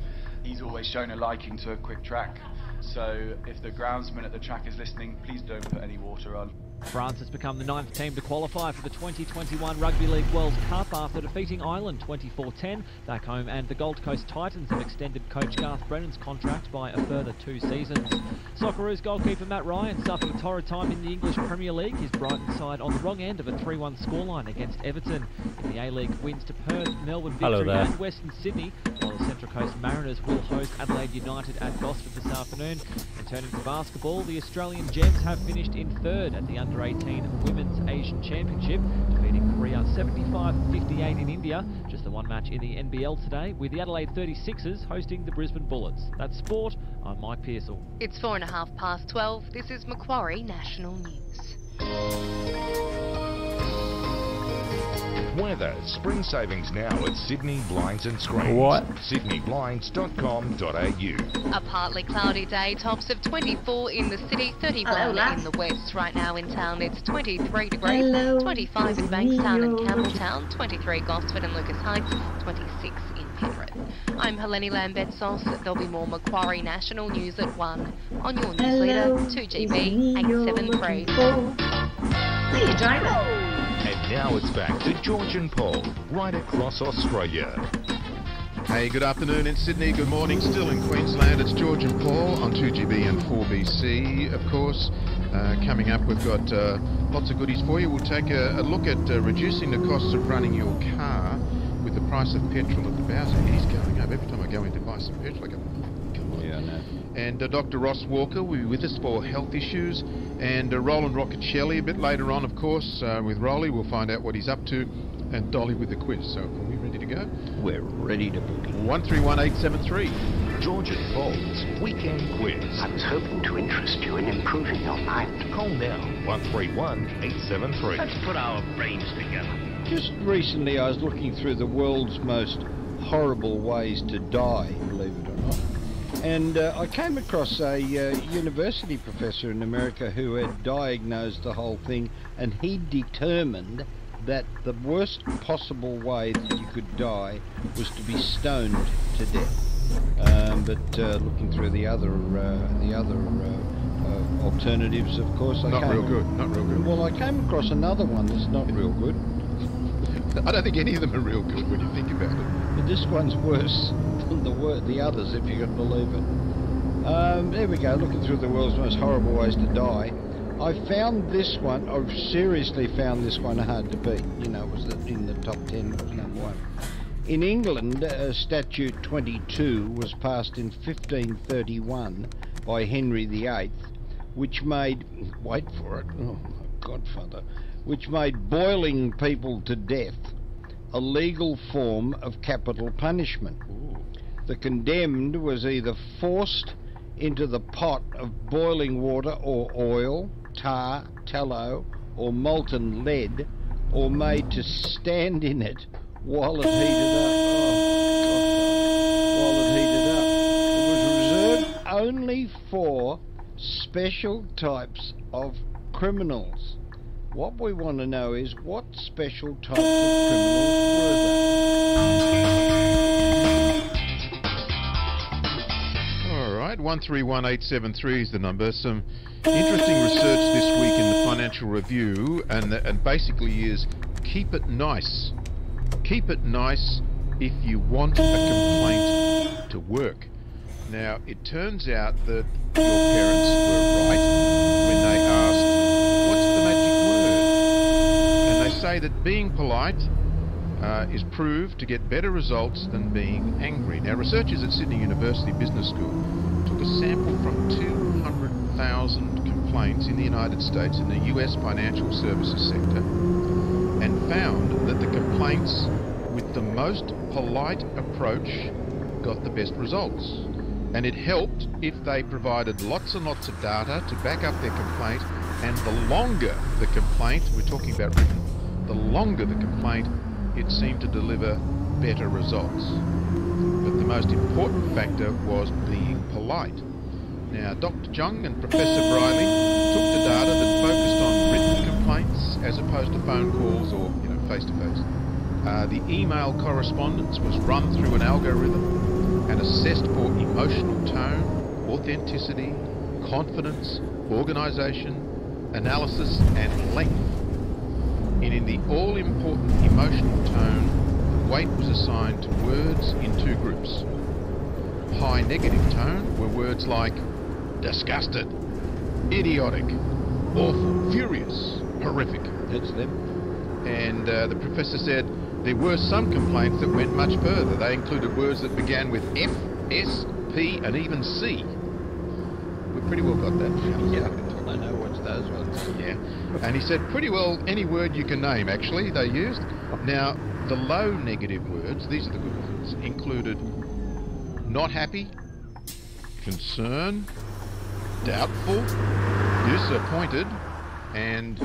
Speaker 16: He's always shown a liking to a quick track. So if the groundsman at the track is listening, please don't put any water on.
Speaker 15: France has become the 9th team to qualify for the 2021 Rugby League World Cup after defeating Ireland 24-10 back home, and the Gold Coast Titans have extended coach Garth Brennan's contract by a further 2 seasons. Socceroos goalkeeper Matt Ryan suffered a torrid time in the English Premier League, his Brighton side on the wrong end of a 3-1 scoreline against Everton. In the A-League, wins to Perth, Melbourne Victory and Western Sydney, while the Central Coast Mariners will host Adelaide United at Gosford this afternoon. And turning to basketball, the Australian Gents have finished in 3rd at the Under-18 Women's Asian Championship, defeating Korea 75-58 in India. Just the one match in the NBL today, with the Adelaide 36ers hosting the Brisbane Bullets. That's sport. I'm Mike Pearsall.
Speaker 14: It's 12:04. This is Macquarie National News.
Speaker 25: Weather. Spring savings now at Sydney Blinds and Screens.
Speaker 15: What?
Speaker 25: sydneyblinds.com.au.
Speaker 14: A partly cloudy day, tops of 24 in the city, 31 in the west. Right now in town it's 23 degrees, 25 in Bankstown and Campbelltown, 23 Gosford and Lucas Heights, 26 in Penrith. I'm Helene Lambetsos. There'll be more Macquarie National News at 1 on your news leader, 2GB 873.
Speaker 26: See you, driver.
Speaker 25: And now it's back to George and Paul, right across Australia.
Speaker 9: Hey, good afternoon in Sydney, good morning still in Queensland. It's George and Paul on 2GB and 4BC, of course. Coming up, we've got lots of goodies for you. We'll take a look at reducing the costs of running your car with the price of petrol at the Bowser. It is going up. Every time I go in to buy some petrol, I go, come on. Yeah, I know. And Dr. Ross Walker will be with us for health issues, and Roland Roccacelli a bit later on, of course, with Rolly. We'll find out what he's up to, and Dolly with the quiz. So are we ready to go?
Speaker 25: We're ready to boogie.
Speaker 9: 131873.
Speaker 25: George and Paul's Weekend Quiz.
Speaker 7: I was hoping to interest you in improving your mind.
Speaker 25: Call now, 131873.
Speaker 7: Let's put our brains together.
Speaker 12: Just recently I was looking through the world's most horrible ways to die, believe it or not. And I came across a university professor in America who had diagnosed the whole thing, and he determined that the worst possible way that you could die was to be stoned to death. But looking through the other alternatives, of course,
Speaker 9: Not real good.
Speaker 12: Well, I came across another one that's not real good.
Speaker 9: I don't think any of them are real good when you think about it.
Speaker 12: But this one's worse than the others, if you can believe it. There we go, looking through the world's most horrible ways to die. I found this one, I seriously found this one hard to beat. You know, it was in the top 10, it was number one. In England, Statute 22 was passed in 1531 by Henry VIII, which made, wait for it, oh my godfather, which made boiling people to death a legal form of capital punishment.
Speaker 9: Ooh.
Speaker 12: The condemned was either forced into the pot of boiling water or oil, tar, tallow, or molten lead, or made to stand in it while it heated up. Oh, God. While it heated up. It was reserved only for special types of criminals. What we want to know is, what special types of criminals were they?
Speaker 9: All right, 131873 is the number. Some interesting research this week in the Financial Review, and basically is keep it nice. Keep it nice if you want a complaint to work. Now, it turns out that your parents were right when they asked, what's the magic word? And they say that being polite is proved to get better results than being angry. Now, researchers at Sydney University Business School took a sample from 200,000 complaints in the United States in the US financial services sector, and found that the complaints with the most polite approach got the best results. And it helped if they provided lots and lots of data to back up their complaint, and the longer the complaint, we're talking about written, the longer the complaint, it seemed to deliver better results. But the most important factor was being polite. Now, Dr. Jung and Professor Briley took the data that focused on written complaints as opposed to phone calls or, face-to-face. The email correspondence was run through an algorithm and assessed for emotional tone, authenticity, confidence, organisation, analysis and length. And in the all-important emotional tone, weight was assigned to words in two groups. High negative tone were words like disgusted, idiotic, awful, furious, horrific.
Speaker 12: That's them.
Speaker 9: And the professor said there were some complaints that went much further. They included words that began with F, S, P, and even C. We pretty well got that.
Speaker 12: Yeah, I know what's those ones.
Speaker 9: Yeah. And he said pretty well any word you can name, actually, they used. Now, the low negative words, these are the good ones, included not happy, concern, doubtful, disappointed, and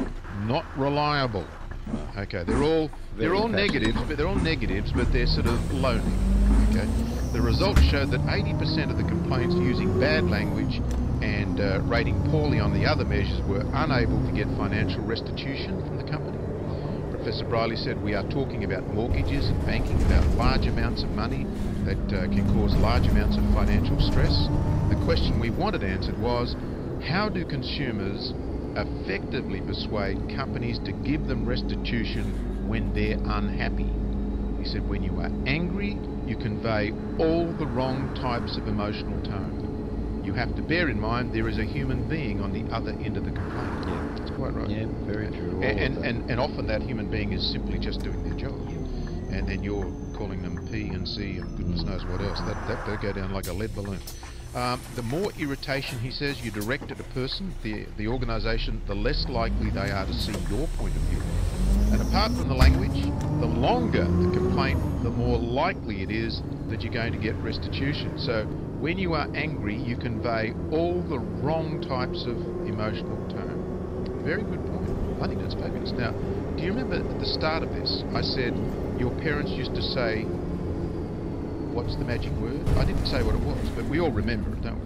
Speaker 9: not reliable. Okay, they're all negatives, but they're sort of low negative. Okay, the results showed that 80% of the complaints using bad language and rating poorly on the other measures were unable to get financial restitution from the company. Professor Briley said we are talking about mortgages and banking, about large amounts of money that can cause large amounts of financial stress. The question we wanted answered was, how do consumers effectively persuade companies to give them restitution when they're unhappy? He said when you are angry, you convey all the wrong types of emotional tone. You have to bear in mind there is a human being on the other end of the complaint. Yeah, that's quite right.
Speaker 12: Yeah, very true.
Speaker 9: And often that human being is simply just doing their job. And then you're calling them P and C and goodness knows what else. That go down like a lead balloon. The more irritation, he says, you direct at a person, the organisation, the less likely they are to see your point of view. And apart from the language, the longer the complaint, the more likely it is that you're going to get restitution. So when you are angry, you convey all the wrong types of emotional tone. Very good point. I think that's fabulous. Now, do you remember at the start of this, I said your parents used to say, what's the magic word? I didn't say what it was, but we all remember it, don't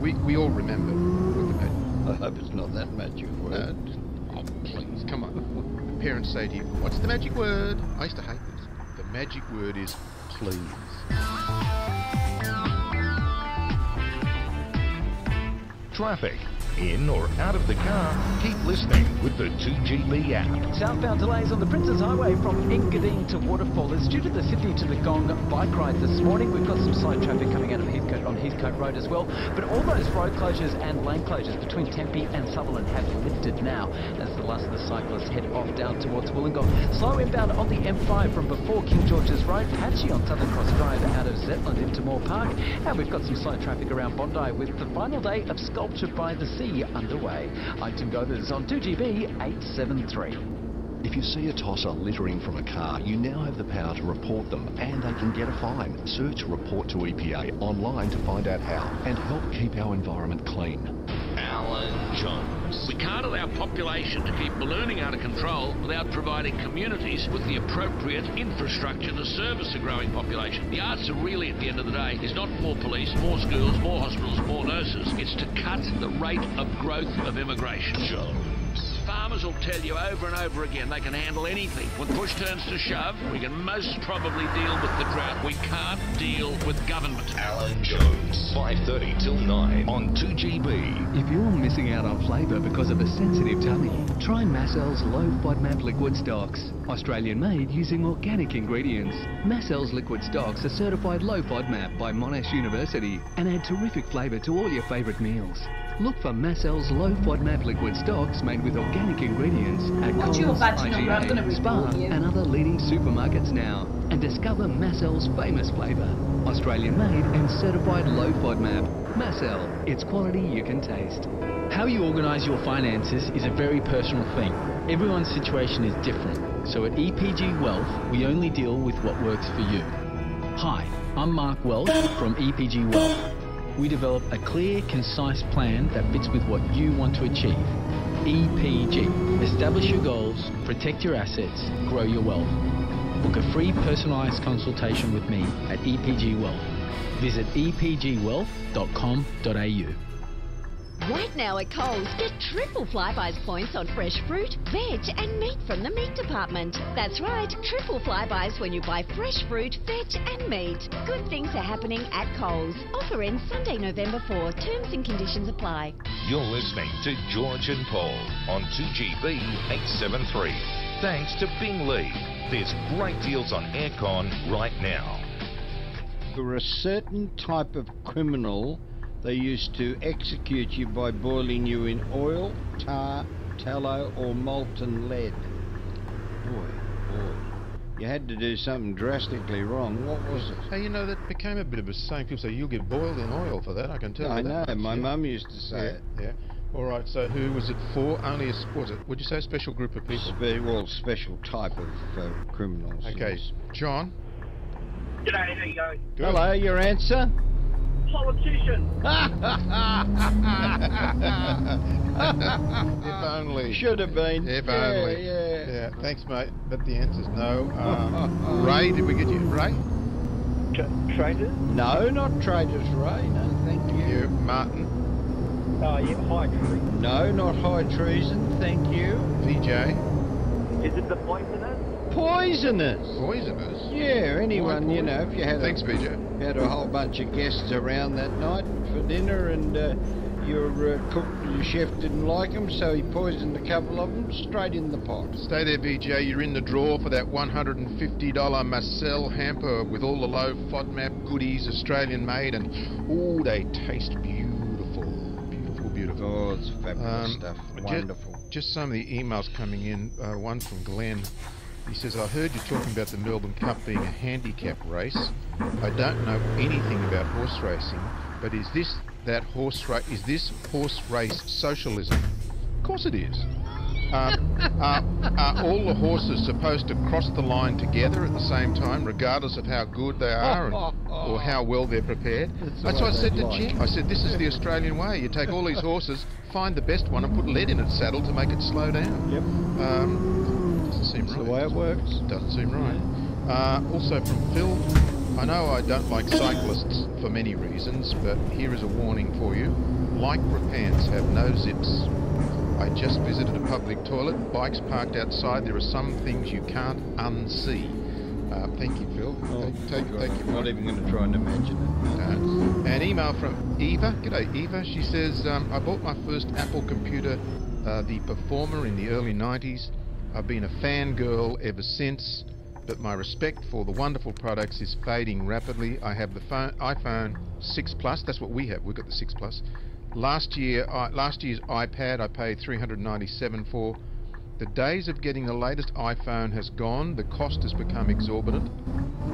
Speaker 9: we? We all remember what the magic.
Speaker 12: I hope it's not that magic word.
Speaker 9: Oh, please, come on. Parents say to you, what's the magic word? I used to hate this. The magic word is please.
Speaker 25: Traffic. In or out of the car, keep listening with the 2GB app.
Speaker 2: Southbound delays on the Princes Highway from Engadine to Waterfall is due to the Sydney to the Gong bike ride this morning. We've got some side traffic coming out of Heathcote on Heathcote Road as well. But all those road closures and lane closures between Tempe and Sutherland have lifted now as the last of the cyclists head off down towards Wollongong. Slow inbound on the M5 from before King George's Road, patchy on Southern Cross Drive out of Zetland into Moore Park. And we've got some slow traffic around Bondi with the final day of Sculpture by the Sea underway. I'm Tim Gothers on 2GB 873.
Speaker 3: If you see a tosser littering from a car, you now have the power to report them and they can get a fine. Search Report to EPA online to find out how and help keep our environment clean.
Speaker 17: Alan Jones. We can't allow population to keep ballooning out of control without providing communities with the appropriate infrastructure to service a growing population. The answer really at the end of the day is not more police, more schools, more hospitals, more nurses. It's to cut the rate of growth of immigration. Jones. Farmers will tell you over and over again they can handle anything. When push turns to shove, we can most probably deal with the drought. We can't deal with government.
Speaker 25: Alan Jones, 5:30 till 9 on 2GB.
Speaker 18: If you're missing out on flavour because of a sensitive tummy, try Macel's low FODMAP liquid stocks. Australian made using organic ingredients. Macel's liquid stocks are certified low FODMAP by Monash University and add terrific flavour to all your favourite meals. Look for Macel's low FODMAP liquid stocks made with organic ingredients at
Speaker 20: What's
Speaker 18: Coles,
Speaker 20: your badge number? I'm gonna
Speaker 18: IGA, Spar
Speaker 20: report you.
Speaker 18: and other leading supermarkets now. And discover Macel's famous flavour. Australian made and certified low FODMAP. Macel, it's quality you can taste.
Speaker 21: How you organise your finances is a very personal thing. Everyone's situation is different. So at EPG Wealth, we only deal with what works for you. Hi, I'm Mark Welch from EPG Wealth. We develop a clear, concise plan that fits with what you want to achieve. EPG. Establish your goals, protect your assets, grow your wealth. Book a free personalised consultation with me at EPG Wealth. Visit epgwealth.com.au.
Speaker 22: Right now at Coles, get triple Flybuys points on fresh fruit, veg and meat from the meat department. That's right, triple Flybuys when you buy fresh fruit, veg and meat. Good things are happening at Coles. Offer ends Sunday, November 4. Terms and conditions apply.
Speaker 25: You're listening to George and Paul on 2GB 873. Thanks to Bing Lee. There's great deals on aircon right now.
Speaker 12: For a certain type of criminal, they used to execute you by boiling you in oil, tar, tallow or molten lead. Boy. You had to do something drastically wrong. What was it?
Speaker 9: Hey, you know, that became a bit of a saying. People say, you'll get boiled in oil for that, I can tell you
Speaker 12: I
Speaker 9: that.
Speaker 12: know, my mum used to say it.
Speaker 9: Yeah. All right, so who was it for? Only a, what was it? Would you say a special group of people?
Speaker 12: Well, special type of criminals.
Speaker 9: Okay,
Speaker 12: yes.
Speaker 9: John?
Speaker 27: G'day, how you going?
Speaker 9: Good.
Speaker 12: Hello, your answer?
Speaker 27: Politician.
Speaker 9: If only.
Speaker 12: Should have been.
Speaker 9: If only. Yeah. Thanks, mate. But the answer's no. Ray, did we get you? Ray?
Speaker 27: Traders?
Speaker 12: No, not Traders, Ray. No, thank you.
Speaker 9: Martin?
Speaker 27: Yeah, high treason.
Speaker 12: No, not high treason. Thank you.
Speaker 9: VJ?
Speaker 27: Is it the poisonous?
Speaker 12: Poisonous.
Speaker 9: Poisonous?
Speaker 12: Yeah, anyone, you know, if you had
Speaker 9: Thanks, VJ.
Speaker 12: You had a whole bunch of guests around that night for dinner and your cook, your chef didn't like them, so he poisoned a couple of them straight in the pot.
Speaker 9: Stay there, VJ. You're in the draw for that $150 Marcel hamper with all the low FODMAP goodies, Australian made, and ooh, they taste beautiful. Beautiful.
Speaker 12: Oh, it's fabulous stuff. Wonderful.
Speaker 9: Just some of the emails coming in. One from Glenn. He says, I heard you talking about the Melbourne Cup being a handicap race. I don't know anything about horse racing, But is this horse race socialism? Of course it is. Are all the horses supposed to cross the line together at the same time, regardless of how good they are or how well they're prepared? That's what I said to Jim. I said, this is the Australian way. You take all these horses, find the best one and put lead in its saddle to make it slow down.
Speaker 12: Yep.
Speaker 9: Doesn't seem right.
Speaker 12: That's the way it works.
Speaker 9: Doesn't seem right. Also from Phil, I know I don't like cyclists for many reasons, but here is a warning for you. Lycra pants have no zips. I just visited a public toilet. Bikes parked outside. There are some things you can't unsee. Thank you, Phil. Thank you.
Speaker 12: I'm not even going to try and imagine it.
Speaker 9: An email from Eva. G'day, Eva. She says, I bought my first Apple computer, the Performer, in the early 90s. I've been a fangirl ever since, but my respect for the wonderful products is fading rapidly. I have the iPhone 6 Plus. That's what we have. We've got the 6 Plus. Last year's iPad I paid $397 for. The days of getting the latest iPhone has gone. The cost has become exorbitant.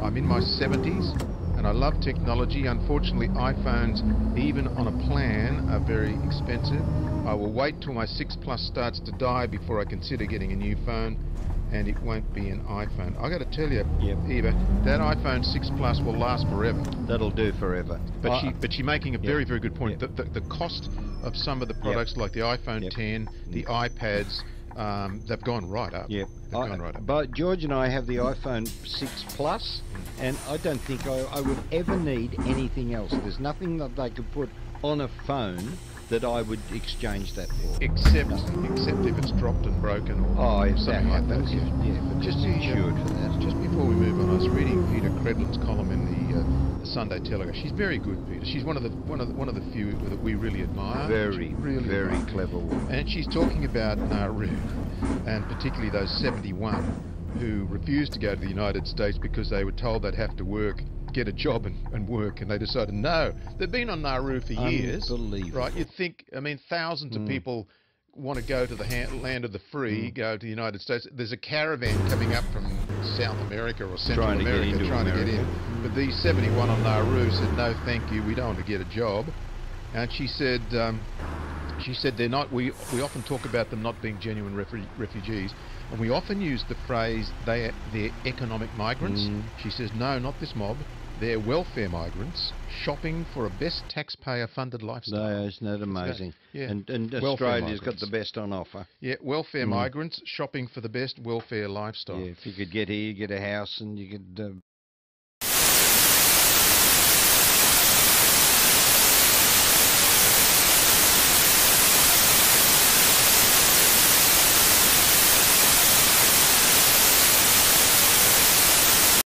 Speaker 9: I'm in my 70s and I love technology. Unfortunately, iPhones, even on a plan, are very expensive. I will wait till my 6 Plus starts to die before I consider getting a new phone, and it won't be an iPhone. I got to tell you, Eva, that iPhone 6 Plus will last forever.
Speaker 12: That'll do forever.
Speaker 9: But she's making a very, very good point. The cost of some of the products like the iPhone 10, the iPads, they've gone right up.
Speaker 12: Yep.
Speaker 9: They've gone right up.
Speaker 12: But George and I have the iPhone 6 Plus, and I don't think I would ever need anything else. There's nothing that they could put on a phone that I would exchange that for.
Speaker 9: Except if it's dropped and broken or something like that.
Speaker 12: But just insured for that.
Speaker 9: Just before we move on, I was reading Peter Credlin's column in the Sunday Telegraph. She's very good, Peter. She's one of the few that we really admire.
Speaker 12: Very clever woman.
Speaker 9: And she's talking about Nauru, and particularly those 71 who refused to go to the United States because they were told they'd have to get a job and work, and they decided no. They've been on Nauru for years.
Speaker 12: Unbelievable.
Speaker 9: Right? You'd think, I mean, thousands of people want to go to the land of the free, go to the United States. There's a caravan coming up from South America or Central America trying to get in. But these 71 on Nauru said, no, thank you, we don't want to get a job. And she said they're not. We often talk about them not being genuine refugees, and we often use the phrase they're economic migrants. She says, no, not this mob. They're welfare migrants shopping for a best taxpayer-funded lifestyle.
Speaker 12: No, isn't that amazing?
Speaker 9: Yeah.
Speaker 12: And Australia's got the best on offer.
Speaker 9: Yeah, welfare migrants shopping for the best welfare lifestyle.
Speaker 12: Yeah, if you could get here, you get a house, and you could